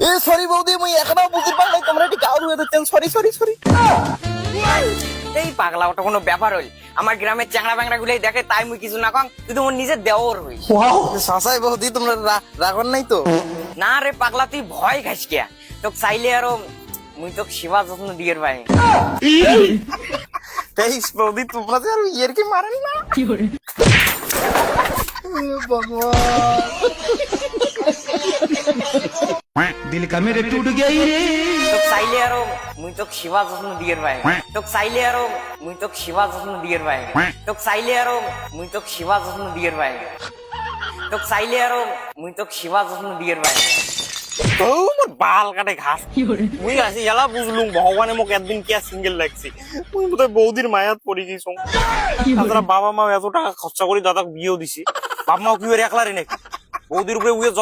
এ sorry বৌদি মুই এখনো বুঝতে পারলাই তোমরা এটি গাউর হয়ে যাচ্ছেন সরি সরি সরি। এই পাগলা ওটা কোনো ব্যাপার হইল? আমার গ্রামের চ্যাংড়া ব্যাংড়া গুলাই দেখে তাই মুই কিছু না কম, তুই তো মোর নিজের দেওর হই। শাসাই বৌদি তোমরা রাগন নাই তো? না রে পাগলা, তুই ভয় খাইস গিয়া, তোকে চাইলে আরো মুই তোকে সেবা যত্ন দিয়ে পাই। তেইশ বৌদি তোমরা যে আর ইয়ের কি মারেন না। दिल का मेरे टूट गया ही रे। তোকে চাইলে আরো মুই তোকে সেবা যত্ন দিয়ে পাই। তোকে চাইলে আরো মুই তোকে সেবা যত্ন দিয়ে পাই। তোকে চাইলে আরো মুই তোকে সেবা যত্ন দিয়ে পাই। তোকে চাইলে আরো মুই তোকে সেবা যত্ন দিয়ে পাই। তো মোর বাল কাটে ঘাস মুই আছি এলা বুঝলুম ভগবানে মোক একদিন কি সিঙ্গেল লাগছি মুই বোধহয় বৌদির মায়াত পড়ি গেছি। তাছাড়া বাবা মা এত টাকা খরচা করে দাদাকে বিয়েও দিছি, বাপ মাও কি একলা রে নাকি বৌদির উপরে